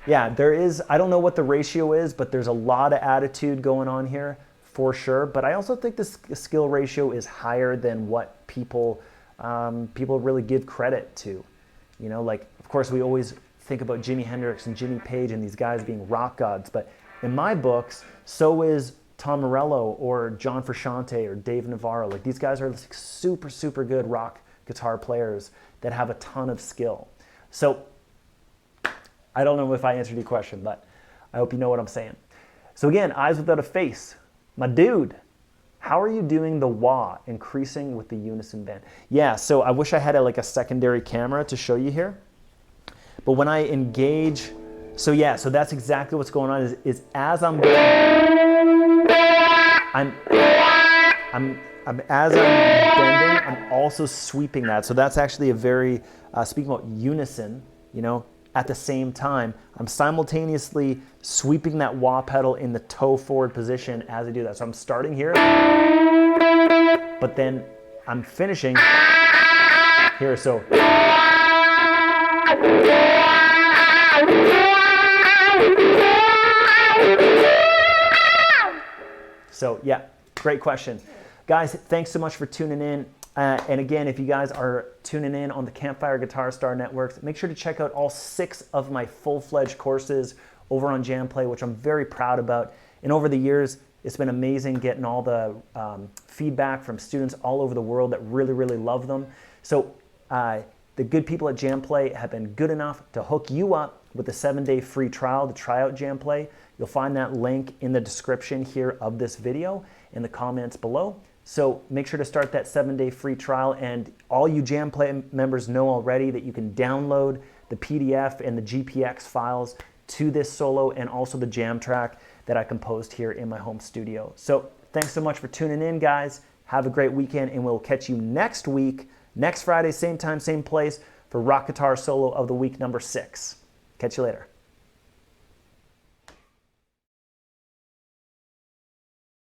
yeah, there is. I don't know what the ratio is, but there's a lot of attitude going on here for sure. But I also think the skill ratio is higher than what people really give credit to. You know, like of course we always think about Jimi Hendrix and Jimmy Page and these guys being rock gods, but in my books, so is Tom Morello or John Frusciante or Dave Navarro. Like these guys are like super, super good rock guitar players that have a ton of skill. So I don't know if I answered your question, but I hope you know what I'm saying. So again, Eyes Without a Face. My dude, how are you doing the wah increasing with the Unison Bend? Yeah, so I wish I had a secondary camera to show you here. But when I engage, so yeah, so that's exactly what's going on is as I'm going, as I'm bending, I'm also sweeping that. So that's actually a very, speaking about unison, you know, at the same time, I'm simultaneously sweeping that wah pedal in the toe forward position as I do that. So I'm starting here, but then I'm finishing here. So yeah, great question. Guys, thanks so much for tuning in. And again, if you guys are tuning in on the Campfire Guitar Star Networks, make sure to check out all 6 of my full-fledged courses over on JamPlay, which I'm very proud about. And over the years, it's been amazing getting all the feedback from students all over the world that really, really love them. So the good people at JamPlay have been good enough to hook you up with a 7-day free trial to try out JamPlay. You'll find that link in the description here of this video in the comments below. So make sure to start that 7-day free trial, and all you JamPlay members know already that you can download the PDF and the GPX files to this solo and also the jam track that I composed here in my home studio. So thanks so much for tuning in, guys. Have a great weekend, and we'll catch you next week, next Friday, same time, same place, for Rock Guitar Solo of the Week number 6. Catch you later.